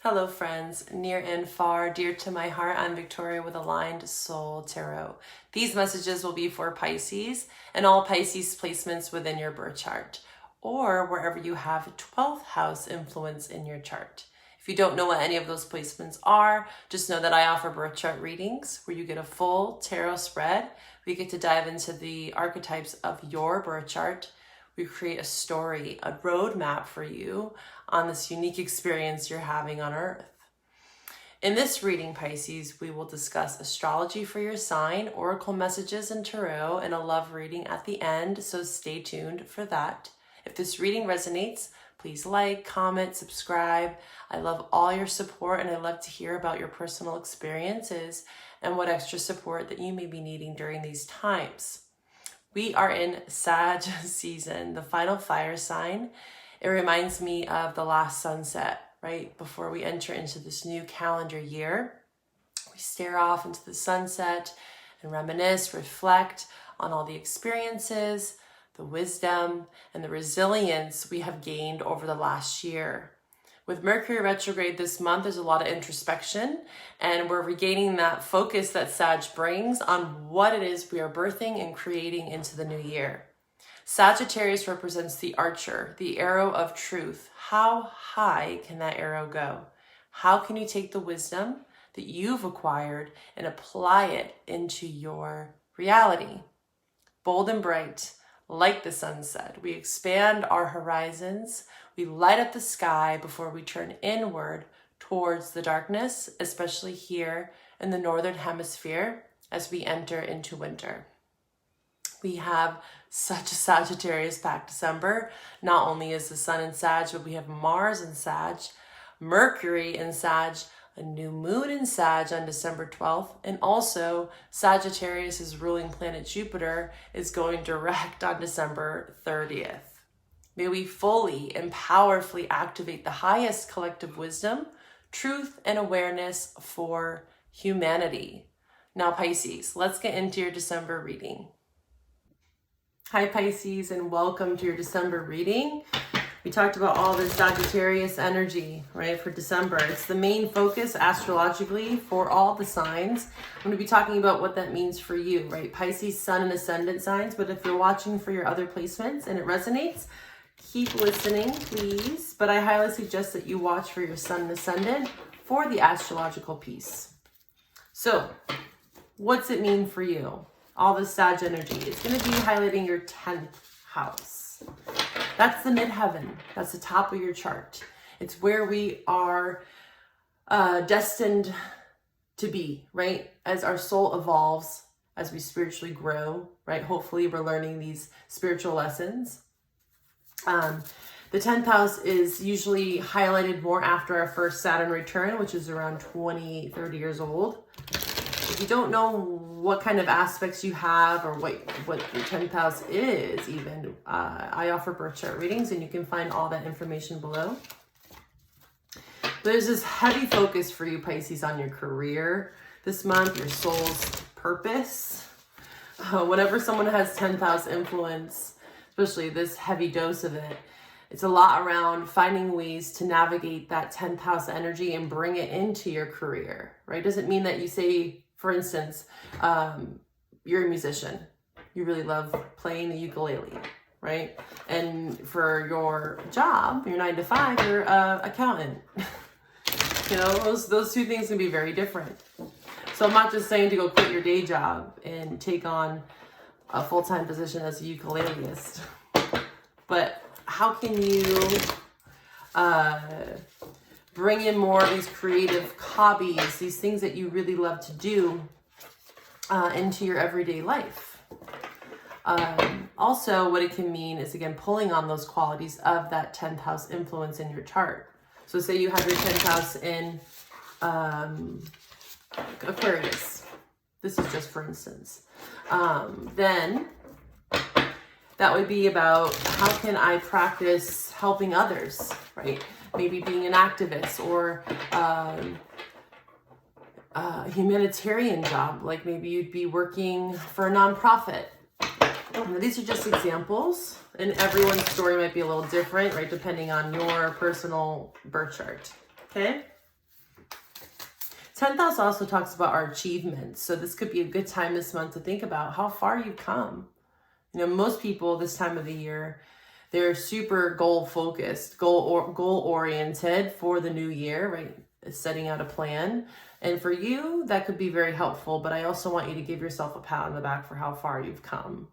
Hello friends, near and far, dear to my heart, I'm Victoria with Aligned Soul Tarot. These messages will be for Pisces and all Pisces placements within your birth chart or wherever you have 12th house influence in your chart. If you don't know what any of those placements are, just know that I offer birth chart readings where you get a full tarot spread. We get to dive into the archetypes of your birth chart. We create a story, a roadmap for you on this unique experience you're having on Earth. In this reading, Pisces, we will discuss astrology for your sign, oracle messages and tarot, and a love reading at the end, so stay tuned for that. If this reading resonates, please like, comment, subscribe. I love all your support, and I love to hear about your personal experiences and what extra support that you may be needing during these times. We are in Sag season, the final fire sign. It reminds me of the last sunset, right? Before we enter into this new calendar year, we stare off into the sunset and reminisce, reflect on all the experiences, the wisdom, and the resilience we have gained over the last year. With Mercury retrograde this month, there's a lot of introspection, and we're regaining that focus that Sag brings on what it is we are birthing and creating into the new year. Sagittarius represents the archer, the arrow of truth. How high can that arrow go? How can you take the wisdom that you've acquired and apply it into your reality? Bold and bright, like the sunset, we expand our horizons. We light up the sky before we turn inward towards the darkness, especially here in the Northern Hemisphere as we enter into winter. We have such a Sagittarius-packed December. Not only is the sun in Sag, but we have Mars in Sag, Mercury in Sag, a new moon in Sag on December 12th, and also Sagittarius' ruling planet Jupiter is going direct on December 30th. May we fully and powerfully activate the highest collective wisdom, truth, and awareness for humanity. Now, Pisces, let's get into your December reading. Hi, Pisces, and welcome to your December reading. We talked about all this Sagittarius energy, right, for December. It's the main focus astrologically for all the signs. I'm going to be talking about what that means for you, right? Pisces, sun, and ascendant signs. But if you're watching for your other placements and it resonates, keep listening, please. But I highly suggest that you watch for your sun and ascendant for the astrological piece. So, what's it mean for you? All this Sag energy. It's going to be highlighting your 10th house. That's the midheaven. That's the top of your chart. It's where we are destined to be, right? As our soul evolves, as we spiritually grow, right? Hopefully we're learning these spiritual lessons. The 10th house is usually highlighted more after our first Saturn return, which is around 30 years old. If you don't know what kind of aspects you have or what your 10th house is even, I offer birth chart readings and you can find all that information below. There's this heavy focus for you, Pisces, on your career this month, your soul's purpose. Whenever someone has 10th house influence, especially this heavy dose of it, it's a lot around finding ways to navigate that 10th house energy and bring it into your career, right? Doesn't mean that you say, for instance, you're a musician. You really love playing the ukulele, right? And for your job, your 9 to 5, you're an accountant. You know, those two things can be very different. So I'm not just saying to go quit your day job and take on a full-time position as a ukuleleist, but how can you bring in more of these creative hobbies, these things that you really love to do into your everyday life? Also, what it can mean is, again, pulling on those qualities of that 10th house influence in your chart. So say you have your 10th house in Aquarius. This is just for instance. Then that would be about how can I practice helping others, right? Maybe being an activist or a humanitarian job, like maybe you'd be working for a nonprofit. Now, these are just examples, and everyone's story might be a little different, right? Depending on your personal birth chart, okay? 10th house also talks about our achievements. So this could be a good time this month to think about how far you've come. You know, most people this time of the year, they're super goal focused, goal oriented for the new year, right? Setting out a plan. And for you, that could be very helpful, but I also want you to give yourself a pat on the back for how far you've come.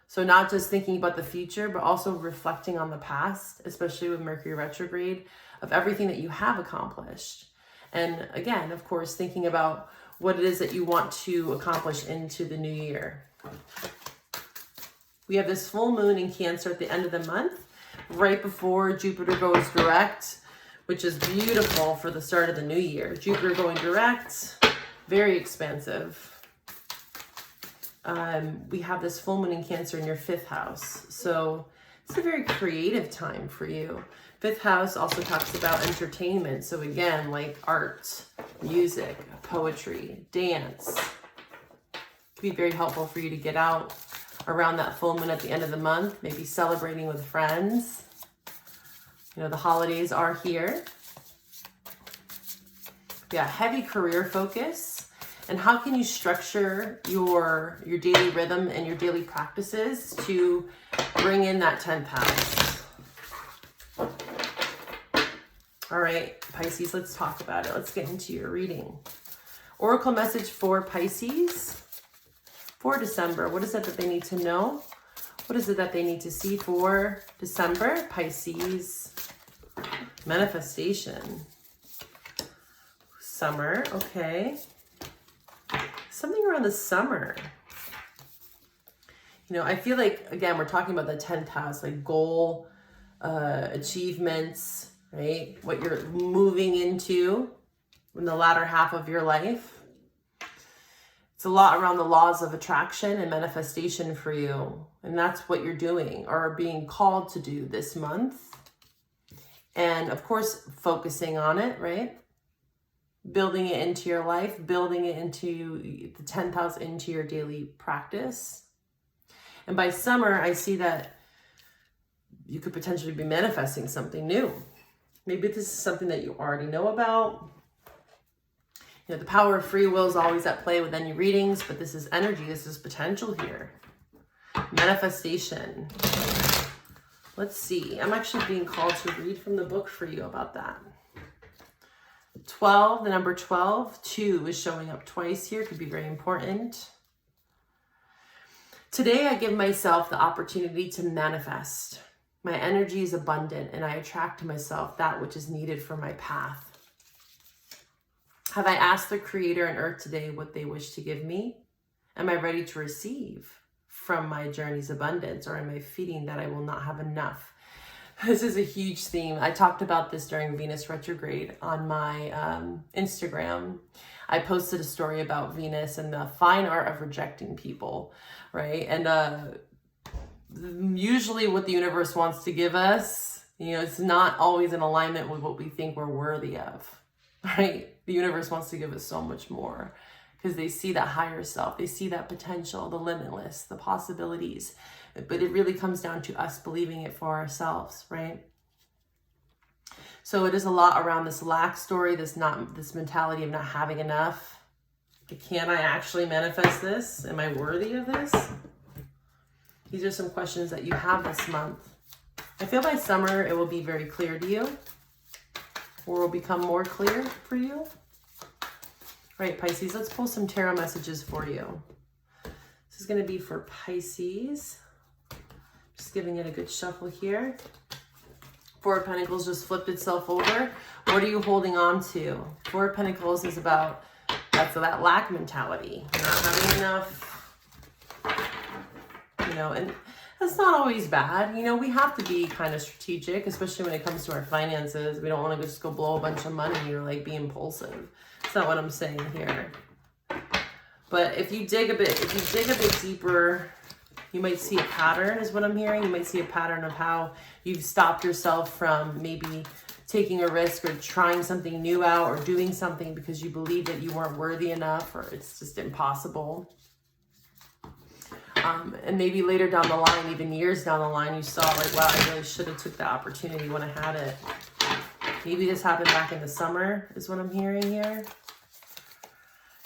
So not just thinking about the future, but also reflecting on the past, especially with Mercury retrograde, of everything that you have accomplished. And again, of course, thinking about what it is that you want to accomplish into the new year. We have this full moon in Cancer at the end of the month, right before Jupiter goes direct, which is beautiful for the start of the new year. Jupiter going direct, very expansive. We have this full moon in Cancer in your 5th house. So it's a very creative time for you. 5th house also talks about entertainment. So again, like art, music, poetry, dance. It could be very helpful for you to get out around that full moon at the end of the month, maybe celebrating with friends. You know, the holidays are here. Yeah, heavy career focus. And how can you structure your daily rhythm and your daily practices to bring in that 10th house? All right, Pisces, let's talk about it. Let's get into your reading. Oracle message for Pisces for December. What is it that they need to know? What is it that they need to see for December? Pisces, manifestation. Summer, okay. Something around the summer. You know, I feel like, again, we're talking about the 10th house, like goal, achievements, right? What you're moving into in the latter half of your life. It's a lot around the laws of attraction and manifestation for you. And that's what you're doing or being called to do this month. And of course, focusing on it, right? Building it into your life, building it into the 10th house, into your daily practice. And by summer, I see that you could potentially be manifesting something new. Maybe this is something that you already know about. You know, the power of free will is always at play with any readings, but this is energy, this is potential here. Manifestation. Let's see. I'm actually being called to read from the book for you about that. 12, the number 12, 2 is showing up twice here. Could be very important. Today, I give myself the opportunity to manifest. My energy is abundant and I attract to myself that which is needed for my path. Have I asked the Creator and Earth today what they wish to give me? Am I ready to receive from my journey's abundance, or am I feeding that I will not have enough? This is a huge theme. I talked about this during Venus retrograde on my Instagram. I posted a story about Venus and the fine art of rejecting people, right? And usually what the universe wants to give us, you know, it's not always in alignment with what we think we're worthy of, right? The universe wants to give us so much more because they see that higher self. They see that potential, the limitless, the possibilities. But it really comes down to us believing it for ourselves, right? So it is a lot around this lack story, this mentality of not having enough. Can I actually manifest this? Am I worthy of this? These are some questions that you have this month. I feel by summer it will be very clear to you, or will become more clear for you. All right, Pisces, let's pull some tarot messages for you. This is going to be for Pisces. Just giving it a good shuffle here. 4 of Pentacles just flipped itself over. What are you holding on to? 4 of Pentacles is about, that's that lack mentality. Not having enough, you know, and that's not always bad. You know, we have to be kind of strategic, especially when it comes to our finances. We don't want to just go blow a bunch of money or like be impulsive. That's not what I'm saying here. But if you dig a bit deeper, you might see a pattern is what I'm hearing. You might see a pattern of how you've stopped yourself from maybe taking a risk or trying something new out or doing something because you believe that you weren't worthy enough or it's just impossible. And maybe later down the line, even years down the line, you saw like, wow, I really should have took the opportunity when I had it. Maybe this happened back in the summer is what I'm hearing here.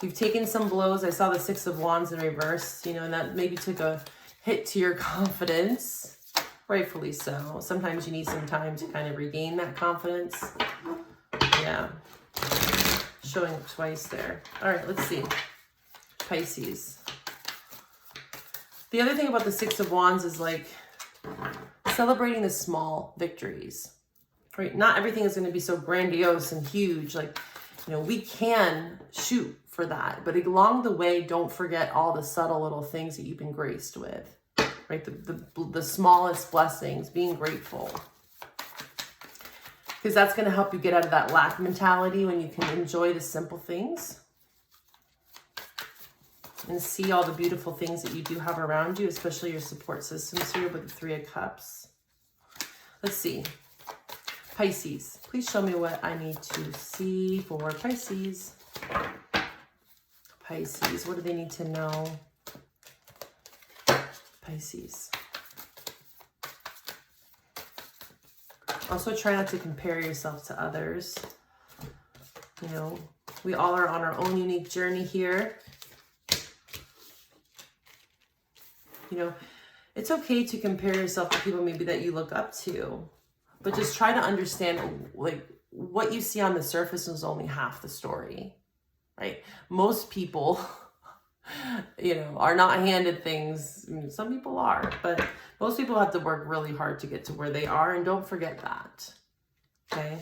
You've taken some blows. I saw the Six of Wands in reverse, you know, and that maybe took a hit to your confidence. Rightfully so. Sometimes you need some time to kind of regain that confidence. Yeah. Showing up twice there. All right, let's see. Pisces. The other thing about the Six of Wands is like celebrating the small victories, right? Not everything is going to be so grandiose and huge. Like, you know, we can shoot for that, but along the way, don't forget all the subtle little things that you've been graced with, right? The smallest blessings, being grateful. Because that's going to help you get out of that lack mentality when you can enjoy the simple things and see all the beautiful things that you do have around you, especially your support systems here with the Three of Cups. Let's see. Pisces, please show me what I need to see for Pisces. Pisces, what do they need to know? Pisces. Also, try not to compare yourself to others. You know, we all are on our own unique journey here. You know, it's okay to compare yourself to people maybe that you look up to, but just try to understand, like, what you see on the surface is only half the story, right? Most people, you know, are not handed things. I mean, some people are, but most people have to work really hard to get to where they are, and don't forget that, okay?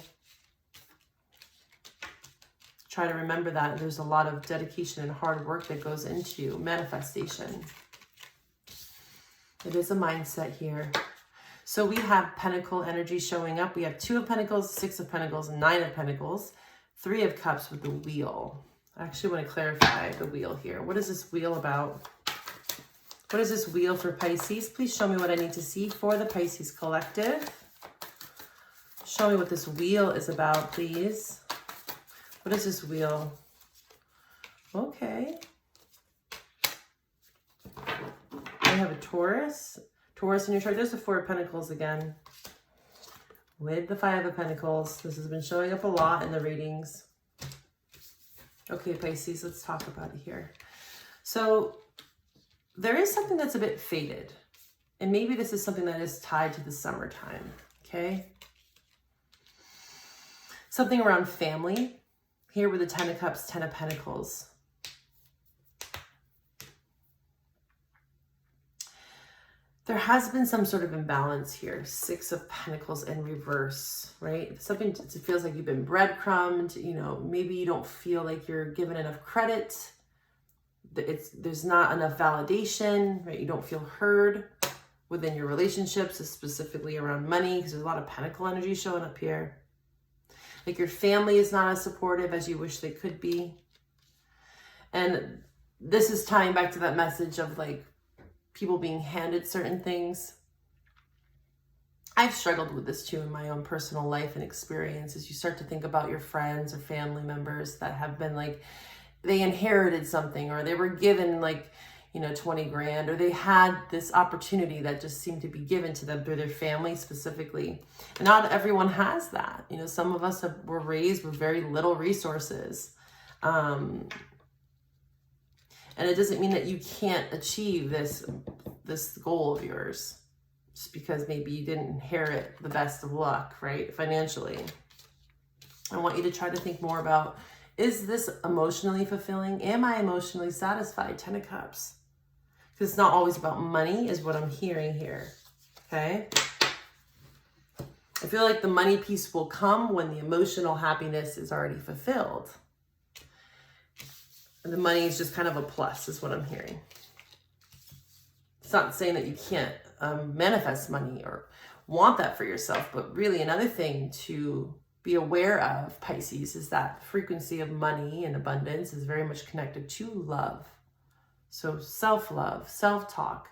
Try to remember that there's a lot of dedication and hard work that goes into manifestation. It is a mindset here. So we have Pentacle energy showing up. We have Two of Pentacles, Six of Pentacles, Nine of Pentacles, Three of Cups with the Wheel. I actually want to clarify the Wheel here. What is this Wheel about? What is this Wheel for Pisces? Please show me what I need to see for the Pisces collective. Show me what this Wheel is about, please. What is this Wheel? Okay. I have a Taurus in your chart. There's the Four of Pentacles again with the Five of Pentacles. This has been showing up a lot in the readings. Okay, Pisces, let's talk about it here. So there is something that's a bit faded, and maybe this is something that is tied to the summertime, okay? Something around family here with the Ten of Cups, Ten of Pentacles. There has been some sort of imbalance here. Six of Pentacles in reverse, right? Something, it feels like you've been breadcrumbed. You know, maybe you don't feel like you're given enough credit. There's not enough validation, right? You don't feel heard within your relationships, specifically around money, because there's a lot of Pentacle energy showing up here. Like your family is not as supportive as you wish they could be. And this is tying back to that message of like, people being handed certain things. I've struggled with this too in my own personal life and experience. As you start to think about your friends or family members that have been like, they inherited something, or they were given like, you know, 20 grand, or they had this opportunity that just seemed to be given to them through their family specifically. And not everyone has that. You know, some of us were raised with very little resources. And it doesn't mean that you can't achieve this goal of yours just because maybe you didn't inherit the best of luck, right? Financially. I want you to try to think more about, is this emotionally fulfilling? Am I emotionally satisfied? Ten of Cups. Because it's not always about money is what I'm hearing here, okay? I feel like the money piece will come when the emotional happiness is already fulfilled. The money is just kind of a plus is what I'm hearing. It's not saying that you can't manifest money or want that for yourself, but really another thing to be aware of, Pisces, is that frequency of money and abundance is very much connected to love. So self-love, self-talk,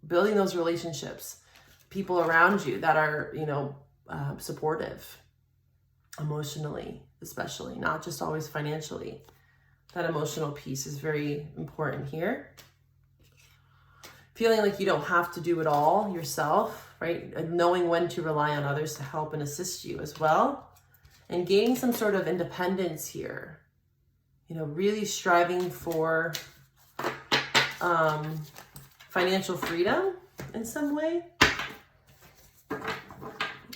building those relationships, people around you that are, you know, supportive emotionally, especially, not just always financially. That emotional piece is very important here. Feeling like you don't have to do it all yourself, right? And knowing when to rely on others to help and assist you as well. And gaining some sort of independence here. you know, really striving for financial freedom in some way.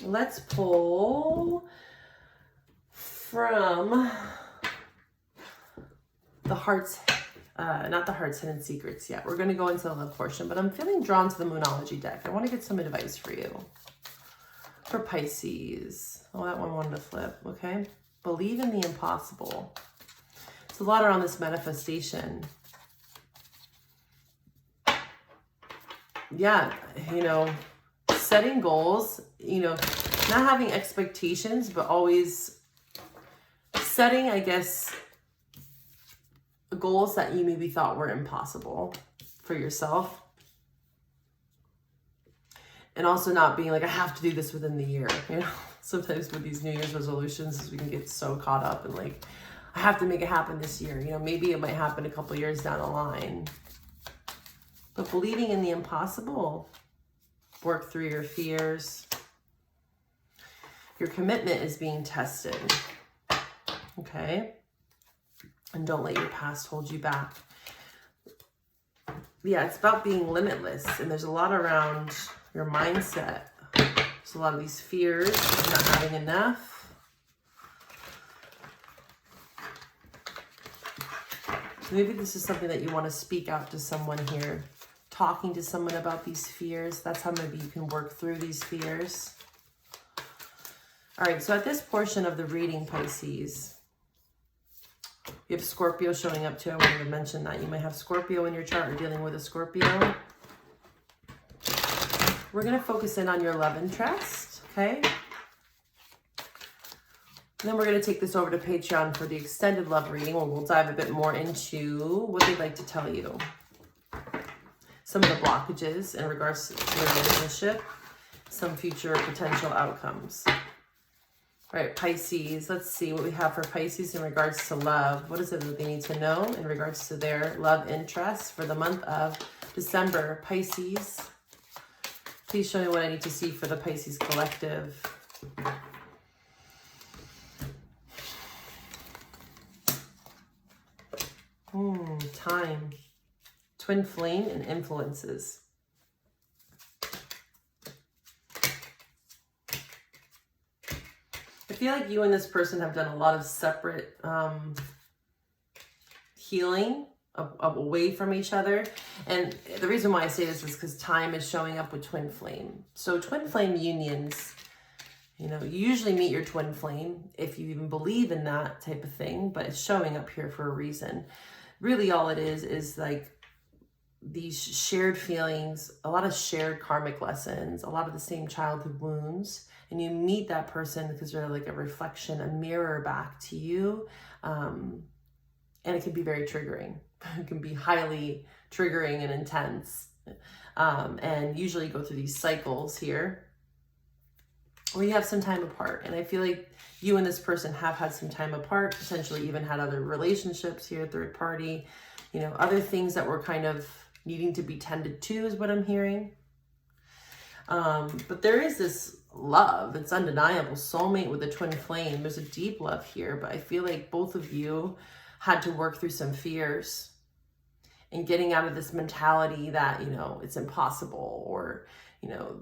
Let's pull from the heart's, not the heart's hidden secrets yet. We're going to go into the love portion, but I'm feeling drawn to the Moonology deck. I want to get some advice for you. For Pisces. Oh, that one wanted to flip. Okay. Believe in the impossible. It's a lot around this manifestation. Yeah, you know, setting goals, you know, not having expectations, but always setting, I guess, goals that you maybe thought were impossible for yourself. And also not being like, I have to do this within the year. You know, sometimes with these New Year's resolutions, we can get so caught up in like, I have to make it happen this year. You know, maybe it might happen a couple years down the line. But believing in the impossible, work through your fears. Your commitment is being tested. Okay? And don't let your past hold you back. Yeah, it's about being limitless. And there's a lot around your mindset. There's a lot of these fears of not having enough. Maybe this is something that you want to speak out to someone here. Talking to someone about these fears. That's how maybe you can work through these fears. All right, so at this portion of the reading, Pisces, you have Scorpio showing up too. I wanted to mention that. You might have Scorpio in your chart or dealing with a Scorpio. We're going to focus in on your love interest, okay? And then we're going to take this over to Patreon for the extended love reading, where we'll dive a bit more into what they'd like to tell you. Some of the blockages in regards to the relationship, some future potential outcomes. All right, Pisces, let's see what we have for Pisces in regards to love. What is it that they need to know in regards to their love interest for the month of December? Pisces, please show me what I need to see for the Pisces collective. Time, twin flame, and influences. I feel like you and this person have done a lot of separate healing away from each other. And the reason why I say this is because time is showing up with twin flame. So twin flame unions, you know, you usually meet your twin flame if you even believe in that type of thing, but it's showing up here for a reason. Really all it is like these shared feelings, a lot of shared karmic lessons, a lot of the same childhood wounds. And you meet that person because they're like a reflection, a mirror back to you. And it can be very triggering. It can be highly triggering and intense. And usually go through these cycles here where you have some time apart. And I feel like you and this person have had some time apart, potentially even had other relationships here, third party, you know, other things that were kind of needing to be tended to is what I'm hearing. But there is this love. It's undeniable. Soulmate with a twin flame. There's a deep love here, but I feel like both of you had to work through some fears and getting out of this mentality that, you know, it's impossible, or, you know,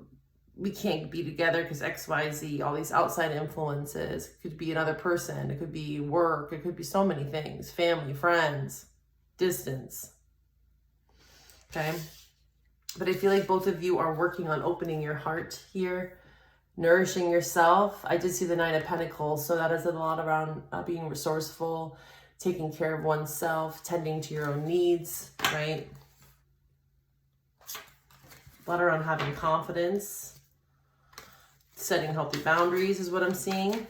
we can't be together because X, Y, Z, all these outside influences. It could be another person. It could be work. It could be so many things. Family, friends, distance. Okay. But I feel like both of you are working on opening your heart here, nourishing yourself. I did see the Nine of Pentacles, so that is a lot around being resourceful, taking care of oneself, tending to your own needs, right? A lot around having confidence, setting healthy boundaries is what I'm seeing.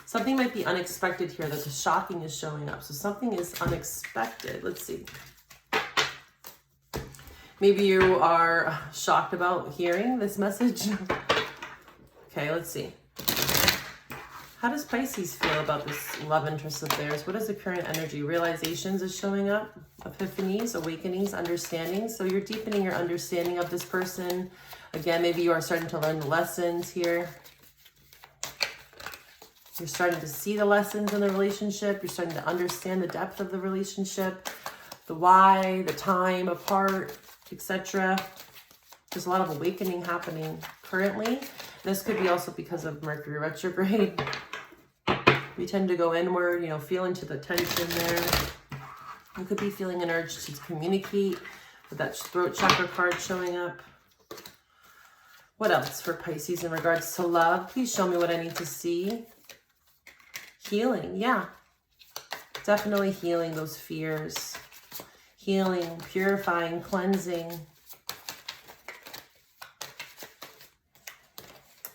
Something might be unexpected here, that the shocking is showing up. So something is unexpected. Let's see. Maybe you are shocked about hearing this message. Okay, let's see. How does Pisces feel about this love interest of theirs? What is the current energy? Realizations is showing up. Epiphanies, awakenings, understandings. So you're deepening your understanding of this person. Again, maybe you are starting to learn the lessons here. You're starting to see the lessons in the relationship. You're starting to understand the depth of the relationship, the why, the time apart, etc. There's a lot of awakening happening currently. This could be also because of Mercury retrograde. We tend to go inward, you know, feel into the tension there. You could be feeling an urge to communicate with that throat chakra card showing up. What else for Pisces in regards to love? Please show me what I need to see. Healing, yeah. Definitely healing those fears. Healing, purifying, cleansing.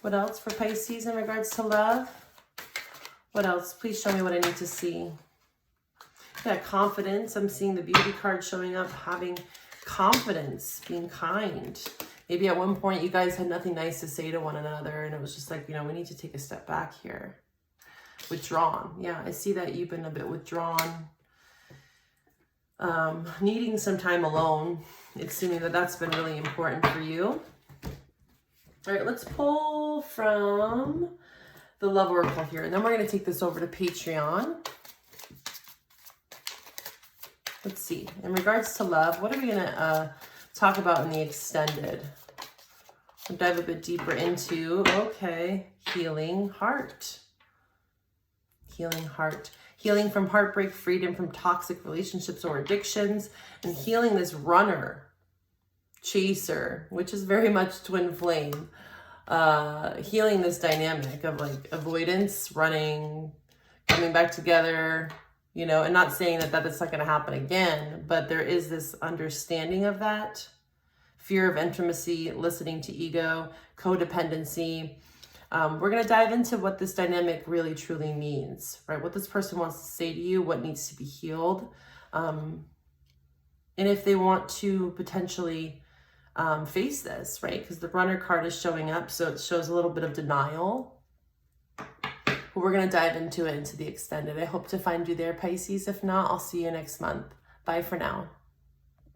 What else for Pisces in regards to love? What else? Please show me what I need to see. Yeah, confidence. I'm seeing the beauty card showing up, having confidence, being kind. Maybe at one point you guys had nothing nice to say to one another and it was just like, you know, we need to take a step back here. Withdrawn. Yeah, I see that you've been a bit withdrawn. Needing some time alone. It's seeming that that's been really important for you. All right, let's pull from the Love Oracle here. And then we're going to take this over to Patreon. Let's see. In regards to love, what are we going to talk about in the extended? We'll dive a bit deeper into, okay, healing heart. Healing heart. Healing from heartbreak, freedom from toxic relationships or addictions, and healing this runner, chaser, which is very much twin flame. Healing this dynamic of like avoidance, running, coming back together, you know, and not saying that that's not going to happen again, but there is this understanding of that. Fear of intimacy, listening to ego, codependency. We're going to dive into what this dynamic really truly means, right? What this person wants to say to you, what needs to be healed. And if they want to potentially face this, right? Because the runner card is showing up, so it shows a little bit of denial. But we're going to dive into it, into the extended. I hope to find you there, Pisces. If not, I'll see you next month. Bye for now.